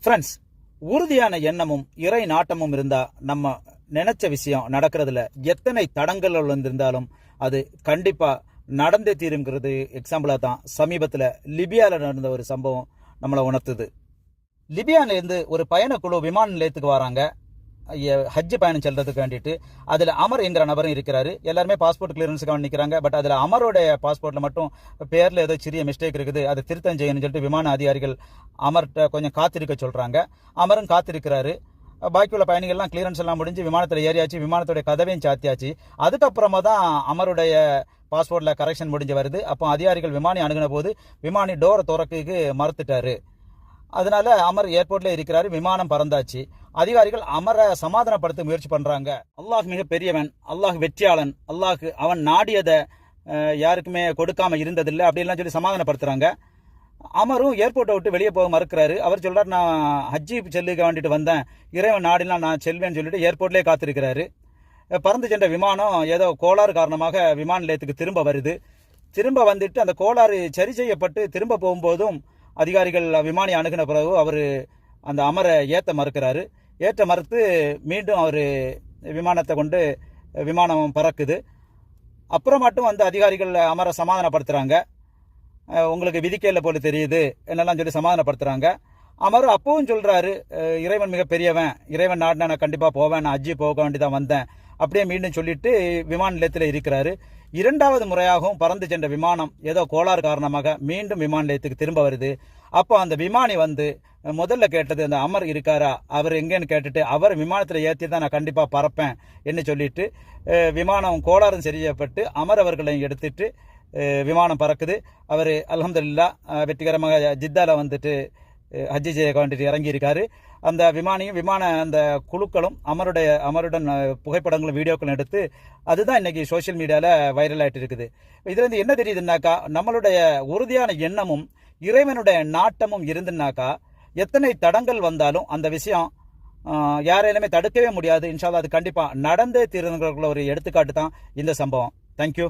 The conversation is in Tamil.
ஃப்ரெண்ட்ஸ், உறுதியான எண்ணமும் இறை நாட்டமும் இருந்தா நம்ம நினைச்ச விஷயம் நடக்கிறதுல எத்தனை தடங்கள் இருந்தாலும் அது கண்டிப்பா நடந்தே தீருங்கிறது எக்ஸாம்பிளா தான் சமீபத்தில் லிபியால நடந்த ஒரு சம்பவம் நம்மளை உணர்த்துது. லிபியால இருந்து ஒரு பயணக்குழு விமான நிலையத்துக்கு வராங்க ஹஜ் பயணம் செல்றதுக்கு வேண்டிட்டு. அதுல அமர் என்கிற நபரும் இருக்கிறாரு. எல்லாருமே பாஸ்போர்ட் கிளியரன்ஸுக்காக நிற்கிறாங்க. பட் அதுல அமரோடைய பாஸ்போர்ட்ல மட்டும் பேர்ல ஏதோ சிறிய மிஸ்டேக் இருக்குது, அதை திருத்தம் செய்யணும்னு சொல்லிட்டு விமான அதிகாரிகள் அமர்கிட்ட கொஞ்சம் காத்திருக்க சொல்றாங்க. அமரும் காத்திருக்கிறாரு. பாக்கியுள்ள பயணிகள்லாம் கிளியரன்ஸ் எல்லாம் முடிஞ்சு விமானத்தில் ஏறியாச்சு. விமானத்துடைய கதவையும் சாத்தியாச்சு. அதுக்கப்புறமா தான் அமருடைய பாஸ்போர்ட்ல கரெக்ஷன் முடிஞ்சு வருது. அப்போ அதிகாரிகள் விமானி அணுகின போது விமானி டோரை திறக்க மறுத்துட்டாரு. அதனால அமர் ஏர்போர்ட்ல இருக்கிறாரு. விமானம் பறந்தாச்சு. அதிகாரிகள் அமரை சமாதானப்படுத்த முயற்சி பண்றாங்க. அல்லாஹ் மிக பெரியவன், அல்லாஹ் வெற்றியாளன், அல்லாஹ் அவன் நாடியதை யாருக்குமே கொடுக்காம இருந்ததில்லை அப்படின்லாம் சொல்லி சமாதானப்படுத்துறாங்க. அமரும் ஏர்போர்ட்டை விட்டு வெளியே போக மறுக்கிறாரு. அவர் சொல்றாரு, நான் ஹஜ்ஜி செல்லுக்கு வேண்டிட்டு வந்தேன், இறைவன் நாடிலாம் நான் செல்வேன்னு சொல்லிட்டு ஏர்போர்ட்லேயே காத்திருக்கிறாரு. பறந்து சென்ற விமானம் ஏதோ கோளாறு காரணமாக விமான நிலையத்துக்கு திரும்ப வருது. திரும்ப வந்துட்டு அந்த கோளாறு சரி செய்யப்பட்டு திரும்ப போகும்போதும் அதிகாரிகள் விமானி அணுகின பிறகு அவர் அந்த அமரை ஏற்ற மறுக்கிறாரு. ஏற்ற மறுத்து மீண்டும் அவர் விமானத்தை கொண்டு விமானம் பறக்குது. அப்புறம் மட்டும் வந்து அதிகாரிகள் அமரை சமாதானப்படுத்துகிறாங்க. உங்களுக்கு விதிக்கையில் போல தெரியுது என்னெல்லாம் சொல்லி சமாதானப்படுத்துகிறாங்க. அமர் அப்பவும் சொல்கிறாரு, இறைவன் மிக பெரியவன், இறைவன் நாடினா நான் கண்டிப்பாக போவேன், நான் ஹஜ்ஜி போக வேண்டிதான் வந்தேன் அப்படியே மீண்டும் சொல்லிட்டு விமான நிலையத்தில் இருக்கிறாரு. இரண்டாவது முறையாகவும் பறந்து சென்ற விமானம் ஏதோ கோளாறு காரணமாக மீண்டும் விமான நிலையத்துக்கு திரும்ப வருது. அப்போ அந்த விமானி வந்து முதல்ல கேட்டது, அந்த அமர் இருக்காரா, அவர் எங்கேன்னு கேட்டுட்டு அவர் விமானத்தில் ஏற்றி தான் நான் கண்டிப்பாக பறப்பேன் என்று சொல்லிட்டு விமானம் கோளாறும் செய்யப்பட்டு அமர் அவர்களையும் எடுத்துட்டு விமானம் பறக்குது. அவர் அல்ஹம்துலில்லாஹ் வெற்றிகரமாக ஜித்தால வந்துட்டு ஹஜ்ஜி செய்ய வேண்டிட்டு இறங்கியிருக்காரு. அந்த விமானியும் அந்த குழுக்களும் அமருடன் புகைப்படங்களும் வீடியோக்களும் எடுத்து அதுதான் இன்னைக்கு சோசியல் மீடியாவில் வைரல் ஆகிட்டு இருக்குது. இதுல இருந்து என்ன தெரியுதுன்னாக்கா, நம்மளுடைய உறுதியான எண்ணமும் இறைவனுடைய நாட்டமும் இருந்துன்னாக்கா எத்தனை தடங்கள் வந்தாலும் அந்த விஷயம் யாராலுமே தடுக்கவே முடியாது. இன்ஷா அல்லாஹ் அது கண்டிப்பாக நடந்தே தீர்ந்துங்கிற ஒரு எடுத்துக்காட்டு தான் இந்த சம்பவம். தேங்க்யூ.